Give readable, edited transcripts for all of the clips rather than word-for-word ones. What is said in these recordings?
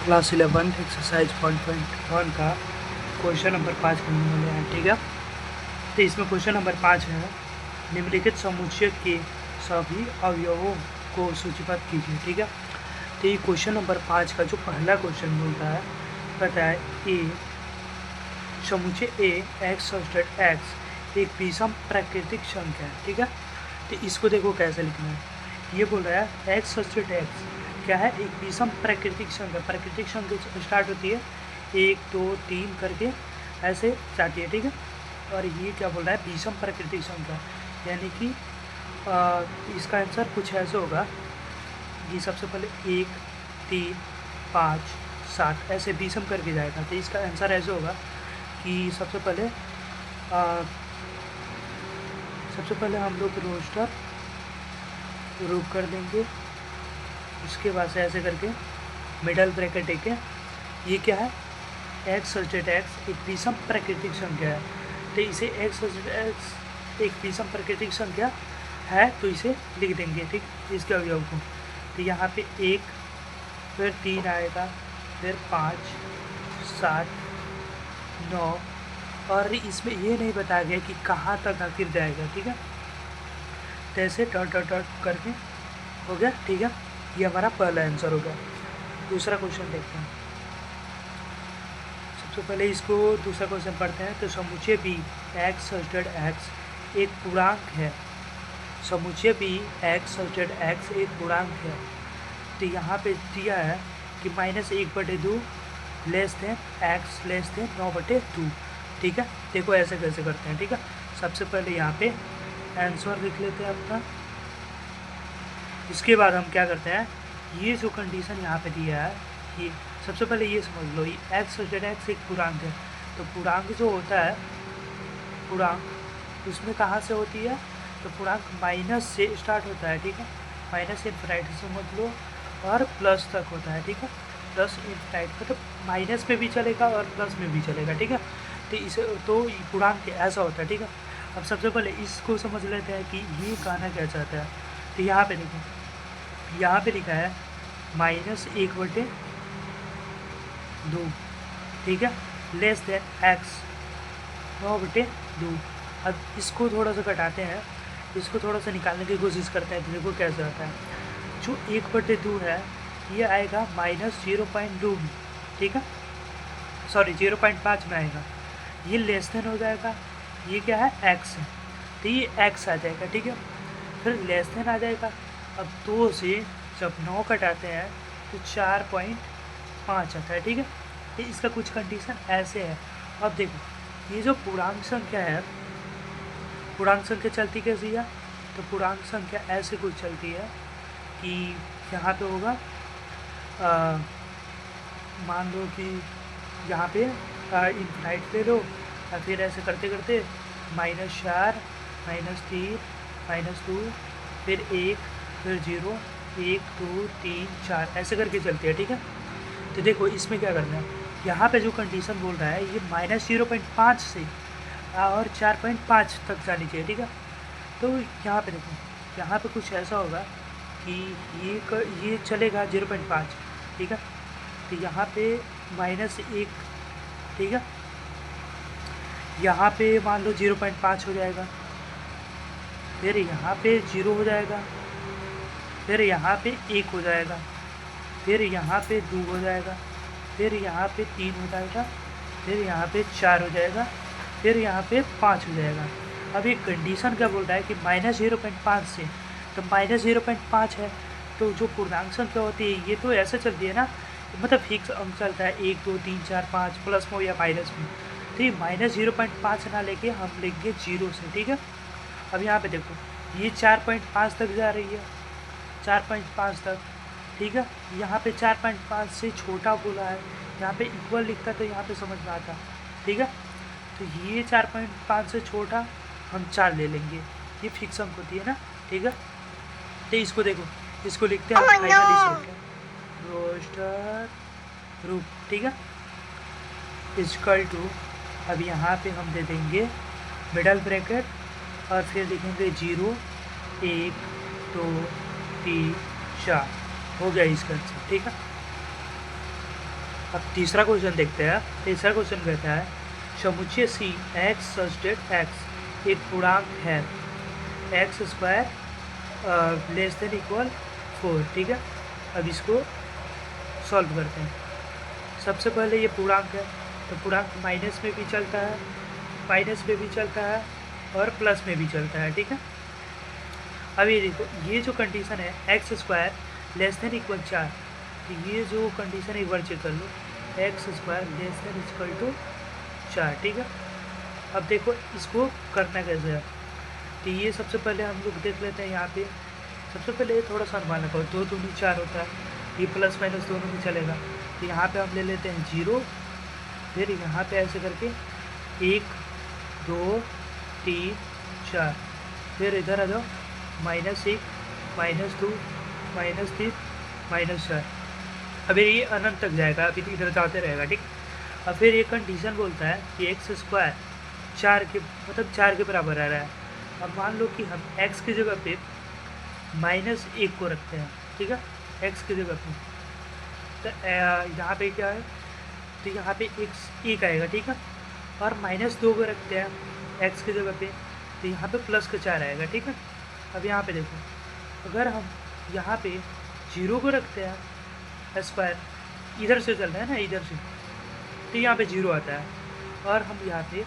Class 11 exercise 1.1 का question number 5 करने वाले हैं। ठीक है, तो इसमें क्वेश्चन नंबर 5 है, निम्नलिखित समुच्चय के सभी अवयवों को सूचीबद्ध कीजिए। ठीक है, तो ये क्वेश्चन नंबर 5 का जो पहला क्वेश्चन बोलता है, कहता है ए समुच्चय ए एक्स सब्सटेट एक्स एक विषम प्राकृतिक संख्या है। ठीक है, तो इसको देखो कैसे लिखना है। ये बोल रहा है एक्स सब्सटेट एक्स क्या है, एक विषम प्राकृतिक संख्या। प्राकृतिक संख्या स्टार्ट होती है 1 2 3 करके ऐसे जाती है। ठीक है, और ये क्या बोल रहा है, विषम प्राकृतिक संख्या, यानी कि इसका आंसर कुछ ऐसे होगा कि सबसे पहले 1 3 5 7 ऐसे विषम करके जाएगा। तो इसका आंसर ऐसे होगा कि सबसे पहले हम लोग रोस्टर रूप कर देंगे, उसके बाद से ऐसे करके मिडल ब्रैकेट एक है। ये क्या है, एक्स सब्सटेट एक्स एक विषम प्राकृतिक संख्या है, तो इसे एक्स सब्सटेट एक्स एक विषम प्राकृतिक संख्या है, तो इसे लिख देंगे। ठीक, इसके अवयव को, तो यहाँ पे 1 फिर 3 आएगा, फिर 5 7 9, और इसमें ये नहीं बताया गया कि कहाँ तक आखिर जाएगा। ठीक है, तो ऐसे डॉट डॉट डॉट करके हो गया। ठीक है, ये हमारा पहला आंसर हो गया। दूसरा क्वेश्चन देखते हैं। सबसे पहले इसको दूसरा क्वेश्चन पढ़ते हैं। तो समुच्चय बी एक्स सब्सटेट एक्स एक पूर्णांक है। समुच्चय बी एक्स सब्सटेट एक्स एक पूर्णांक है, तो यहाँ पे दिया है कि -1/2 less than x less than 9/2। ठीक है, देखो ऐसे कैसे करते हैं। ठीक है, सबसे पहले यहाँ पे आंसर लिख लेते हैं अपना। इसके बाद हम क्या करते हैं, ये जो कंडीशन यहाँ पे दिया है कि सबसे पहले ये समझ लो, ये एक्स सब्सटेट एक्स एक पूर्णांक है। तो पूर्णांक जो होता है, पूर्णांक उसमें कहाँ से होती है, तो पूर्णांक माइनस से स्टार्ट होता है। ठीक है, माइनस इनफिनाइट समझ लो और प्लस तक होता है। ठीक है, प्लस इनफिनाइट मतलब माइनस में भी चलेगा और प्लस में भी चलेगा। ठीक है, तो इसे तो पूर्णांक ऐसा होता है। ठीक है, अब सबसे पहले इसको समझ लेते हैं कि ये कहना क्या चाहता है। तो यहाँ पे देखो, यहाँ पे लिखा है -1/2। ठीक है, लेस देन एक्स 9/2। अब इसको थोड़ा सा घटाते हैं, इसको थोड़ा सा निकालने की कोशिश करते हैं, तो देखो कैसे आता है। जो 1/2 है ये आएगा -0.2। ठीक है, सॉरी 0.5 में आएगा, ये लेस देन हो जाएगा, ये क्या है एक्स है, तो ये एक्स आ जाएगा। ठीक है, फिर लेस देन आ जाएगा। अब 2 से जब 9 कटाते हैं तो 4.5 आता है। ठीक है, ये इसका कुछ कंडीशन ऐसे है। अब देखो ये जो पूर्णांक संख्या है, पूर्णांक संख्या चलती कैसी है, तो पूर्णांक संख्या ऐसे कुछ चलती है कि यहाँ पे होगा, मान लो कि यहाँ पे इनफिनाइट ले लो, और फिर ऐसे करते करते -4 -3 -2 फिर 1 फिर 0 1 2 3 4 ऐसे करके चलती है। ठीक है, तो देखो इसमें क्या करना है, यहाँ पे जो कंडीशन बोल रहा है ये -0.5 से और 4.5 तक जानी चाहिए। ठीक है, तो यहाँ पे देखो, यहाँ पे कुछ ऐसा होगा कि ये चलेगा 0.5। ठीक है, तो यहाँ पे -1। ठीक है, यहाँ पे मान लो 0.5 हो जाएगा, फिर यहाँ पे 0 हो जाएगा, फिर यहाँ पे 1 हो जाएगा, फिर यहाँ पे 2 हो जाएगा, फिर यहाँ पे 3 हो जाएगा, फिर यहाँ पे 4 हो जाएगा, फिर यहाँ पे 5 हो जाएगा। अब एक कंडीशन क्या बोल रहा है कि -0.5 से, तो -0.5 है, तो जो पूर्णांक संख्या होती है ये तो ऐसे चलती है ना, मतलब फिक्स अंक चलता है 1 2 3 4 5 प्लस में या माइनस में, तो ये -0.5 ना लेके हम लेंगे 0 से। ठीक है, अब यहाँ पे देखो ये 4.5 तक जा रही है, 4.5 तक। ठीक है, यहाँ पे 4.5 से छोटा बोला है, यहाँ पे इक्वल लिखता तो यहाँ पे समझ में आता। ठीक है, तो ये 4.5 से छोटा हम 4 ले लेंगे, ये फिक्स अंक होती है ना। ठीक है, तो इसको देखो, इसको लिखते हैं फाइनली रोस्टर रूप। ठीक है, इक्वल टू, अब यहाँ पे हम दे देंगे मिडल ब्रैकेट और फिर लिखेंगे 0 1 2 3 4, हो गया इसका आंसर। ठीक है, अब तीसरा क्वेश्चन देखते हैं। तीसरा क्वेश्चन कहता है समुच्चय सी एक्स सच दैट एक्स एक पूर्णांक है x square less than equal 4। ठीक है, अब इसको सॉल्व करते हैं। सबसे पहले ये पूर्णांक है, तो पूर्णांक माइनस में भी चलता है, माइनस में भी चलता है और प्लस में भी चलता है। ठीक है, अब ये देखो, ये जो कंडीशन है x square less than equal 4, तो ये जो कंडीशन एक बार चेक कर लो, x square less than equal to 4। ठीक है, अब देखो इसको करना कैसे है, तो ये सबसे पहले हम लोग देख लेते हैं। यहाँ पे सबसे पहले थोड़ा सा अनुमान लगाओ, 2 दूनी 4 होता है, ये प्लस माइनस दोनों में चलेगा। तो यहाँ पे हम ले लेते हैं 0, फिर यहाँ पे ऐसे करके 1 2 3 4, फिर इधर आ जाओ -1 -2 -3 -4। अभी ये अनंत तक जाएगा, अभी तो इधर जाते रहेगा। ठीक, अब फिर ये कंडीशन बोलता है कि एक्स स्क्वायर 4 के मतलब 4 के बराबर आ रहा है। अब मान लो कि हम x की जगह पे -1 को रखते हैं। ठीक है, x की जगह पे, तो यहाँ पे क्या है, तो यहाँ पे एक आएगा। ठीक है, और -2 को रखते हैं x की जगह पे, तो यहाँ पे +4 आएगा। ठीक है, अब यहाँ पे देखो, अगर हम यहाँ पे 0 को रखते हैं स्क्वायर, इधर से चल रहा है ना, इधर से, तो यहाँ पे 0 आता है, और हम यहाँ पे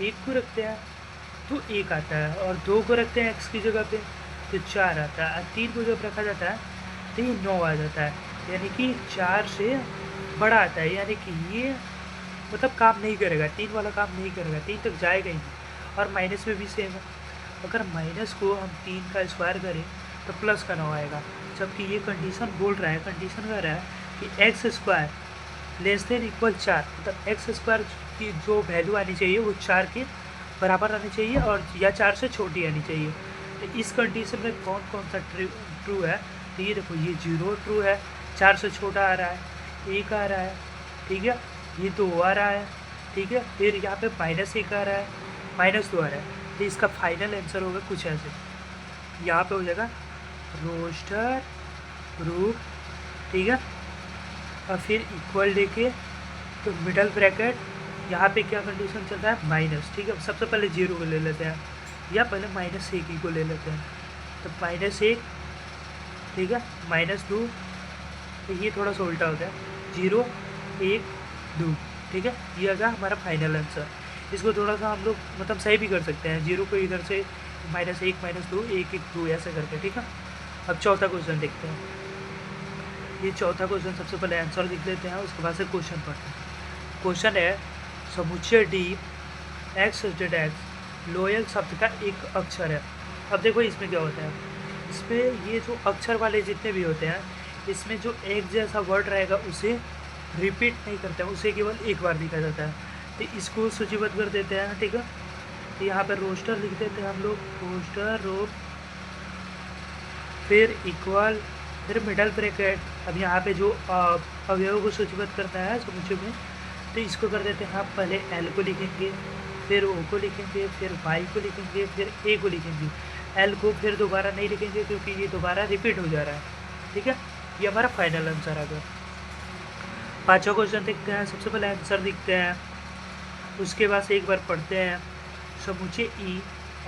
1 को रखते हैं तो 1 आता है, और 2 को रखते हैं x की जगह पे तो 4 आता है, और 3 को जब रखा जाता है तो ये 9 आ जाता है, यानी कि 4 से बड़ा आता है। यानी कि ये मतलब काम नहीं करेगा, 3 वाला काम नहीं करेगा, 3 तक जाएगा ही नहीं। और माइनस में भी सेम है, अगर माइनस को हम 3 का स्क्वायर करें तो प्लस का 9 आएगा, जबकि ये कंडीशन बोल रहा है, कंडीशन कह रहा है कि x square less than equal 4, मतलब एक्स स्क्वायर की जो वैल्यू आनी चाहिए वो 4 के बराबर आनी चाहिए, और या 4 से छोटी आनी चाहिए। तो इस कंडीशन में कौन कौन सा ट्रू है, तो ये देखो, ये 0 ट्रू है, 4 से छोटा आ रहा है, 1 आ रहा है। ठीक है, ये 2 आ रहा है। ठीक है, फिर यहाँ पे -1 आ रहा है, -2 आ रहा है। तो इसका फाइनल आंसर होगा कुछ ऐसे, यहाँ पे हो जाएगा रोस्टर प्रूफ। ठीक है, और फिर इक्वल लेके तो मिडल ब्रैकेट, यहाँ पे क्या कंडीशन चल रहा है, माइनस। ठीक है, सबसे पहले 0 को ले लेते हैं, या पहले -1 ही को ले लेते हैं, तो -1, ठीक है, -2, तो ये थोड़ा सा उल्टा होता है, 0 1 2। ठीक है, ये आएगा हमारा फाइनल आंसर। इसको थोड़ा सा हम लोग मतलब सही भी कर सकते हैं, 0 को इधर से -1 -2 1 1 2 ऐसे करके। ठीक है, अब चौथा क्वेश्चन देखते हैं। ये चौथा क्वेश्चन सबसे पहले आंसर लिख लेते हैं, उसके बाद से क्वेश्चन पढ़ते हैं। क्वेश्चन है समुच्चय D x dead x loyal शब्द का एक अक्षर है। अब देखो इसमें क्या होता है, इसमें ये जो अक्षर वाले जितने भी होते हैं, इसमें जो एक जैसा वर्ड रहेगा उसे रिपीट नहीं करते हैं, उसे केवल एक बार लिखा जाता है। तो इसको सूचीबद्ध कर देते हैं। ठीक है, तो यहाँ पर रोस्टर लिख देते हैं हम लोग, रोस्टर रो, फिर इक्वल, फिर मिडल ब्रैकेट। अब यहाँ पे जो अवयव को सूचीबद्ध करता है समुच्चय में, तो इसको कर देते हैं हम पहले एल को लिखेंगे, फिर ओ को लिखेंगे, फिर वाई को लिखेंगे, फिर ए को लिखेंगे। एल को फिर दोबारा नहीं लिखेंगे क्योंकि ये दोबारा रिपीट हो जा रहा है। ठीक है, ये हमारा फाइनल आंसर आ गया। पाँचवा क्वेश्चन देखते हैं, सबसे पहले आंसर लिखते हैं, उसके बाद से एक बार पढ़ते हैं। समुच्चय ई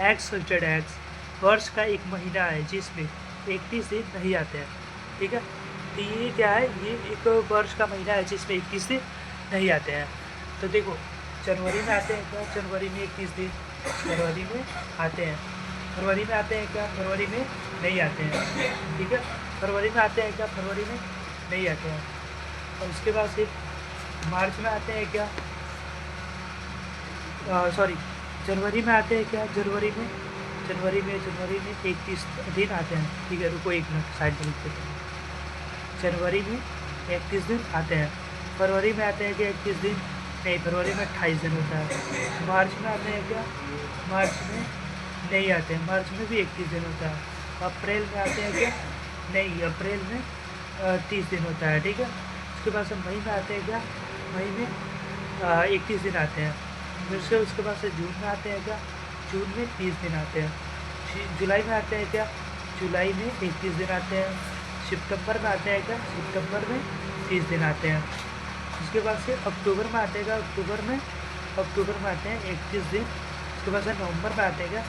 एक्स जेड एक्स वर्ष का एक महीना है जिसमें 31 दिन नहीं आते हैं। ठीक है, तो ये क्या है, ये एक वर्ष का महीना है जिसमें 31 दिन नहीं आते हैं। तो देखो, जनवरी में आते हैं क्या, जनवरी में 31 दिन जनवरी में आते हैं। फरवरी में आते हैं क्या, फरवरी में नहीं आते हैं। ठीक है, फरवरी में आते हैं क्या, फरवरी में नहीं आते हैं। और उसके बाद से मार्च में आते हैं क्या, सॉरी, जनवरी में आते हैं क्या, जनवरी में 31 दिन आते हैं। ठीक है, रुको एक मिनट, साइड में लिख देते हैं। जनवरी में 31 दिन आते हैं। फरवरी में आते हैं क्या 31 दिन, नहीं, फरवरी में 28 दिन होता है। मार्च में आते हैं क्या, मार्च में नहीं आते हैं, मार्च में भी 31 दिन होता है। अप्रैल में आते हैं क्या, नहीं, अप्रैल में 30 दिन होता है। ठीक है, उसके बाद से मई में आते हैं क्या, मई में 31 दिन आते हैं। फिर से उसके बाद से जून में आते हैं क्या, जून में 30 दिन आते हैं। जुलाई में आते हैं क्या, जुलाई में 31 दिन आते हैं। सितंबर में आते हैं क्या, सितंबर में 30 दिन आते हैं। उसके बाद से अक्टूबर में आतेगा, अक्टूबर में आते हैं 31 दिन। उसके बाद से नवंबर में आतेगा,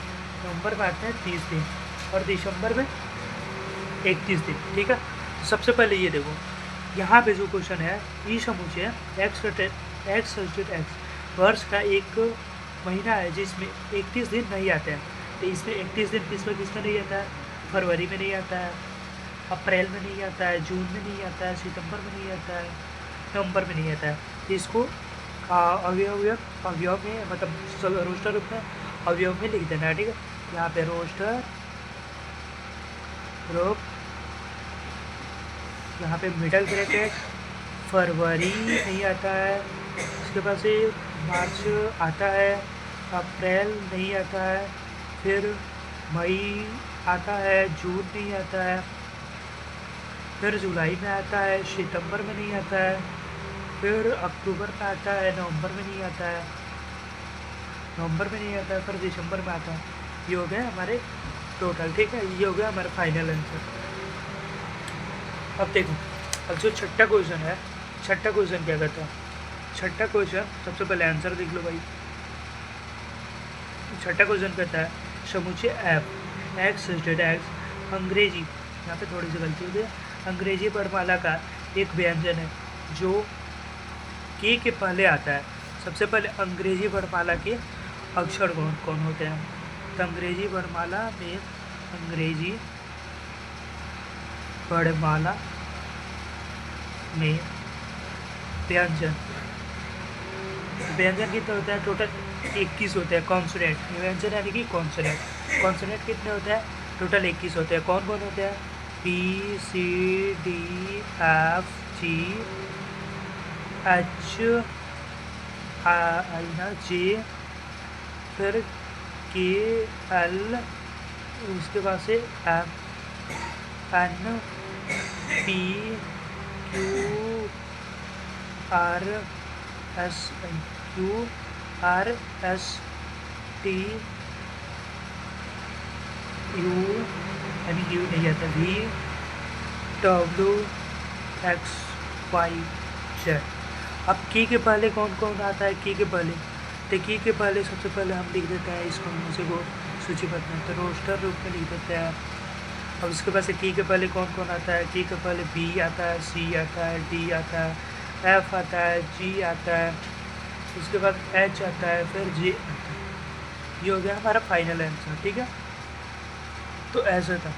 नवंबर में आते हैं 30 दिन, और दिसंबर में 31 दिन। ठीक है, तो सबसे पहले ये देखो, यहाँ पे जो क्वेश्चन है, ई समुच्चय एक्स वर्ष का एक महीना है जिसमें 31 दिन नहीं आते हैं। तो इसमें 31 दिन किसमें नहीं आता है? फरवरी में नहीं आता है, अप्रैल में नहीं आता है, जून में नहीं आता है, सितंबर में नहीं आता है, नवंबर में नहीं आता है। तो इसको अवयव में, मतलब रोस्टर रूप में अवयव में लिख देना है। ठीक है, यहाँ पे रोस्टर रूप, यहाँ पे मिडल ब्रैकेट, फरवरी नहीं आता है, उसके बाद से मार्च आता है, अप्रैल नहीं आता है, फिर मई आता है, जून नहीं आता है, फिर जुलाई में आता है, सितंबर में नहीं आता है, फिर अक्टूबर में आता है, नवंबर में नहीं आता है, फिर दिसंबर में आता है। ये हो गया हमारे टोटल। ठीक है, ये हो गया हमारा फाइनल आंसर। अब देखो, अब जो छठा क्वेश्चन है, छठा क्वेश्चन क्या कहता है? छठा क्वेश्चन सबसे पहले आंसर देख लो भाई। छठा क्वेश्चन कहता है समुच्चय एफ एक्स अंग्रेजी, यहाँ पे थोड़ी सी गलती होती है, अंग्रेजी वर्णमाला का एक व्यंजन है जो के पहले आता है। सबसे पहले अंग्रेजी वर्णमाला के अक्षर कौन कौन होते हैं? तो अंग्रेजी वर्णमाला में व्यंजन कितने होते हैं? टोटल 21 होते हैं कॉन्सोनेंट। व्यंजन यानी कि कॉन्सोनेंट कितने होते हैं? टोटल 21 होते हैं। कौन कौन होते हैं? P C D F G H I ना जे, फिर के एल, उसके बाद से M N P Q R S T U, यानी यू नहीं आता, V W X Y Z. अब की के पहले कौन कौन आता है? की के पहले, तो की के पहले सबसे पहले हम लिख देते हैं इसको, मुझे को सूचीबद्ध में, तो रोस्टर रूप में लिख देते हैं। अब उसके बाद से की के पहले कौन कौन आता है? की के पहले बी आता है, सी आता है, डी आता है, एफ आता है, जी आता है, उसके बाद एच आता है, फिर जे आता है। ये हो गया हमारा फाइनल आंसर। ठीक है, तो ऐसा था।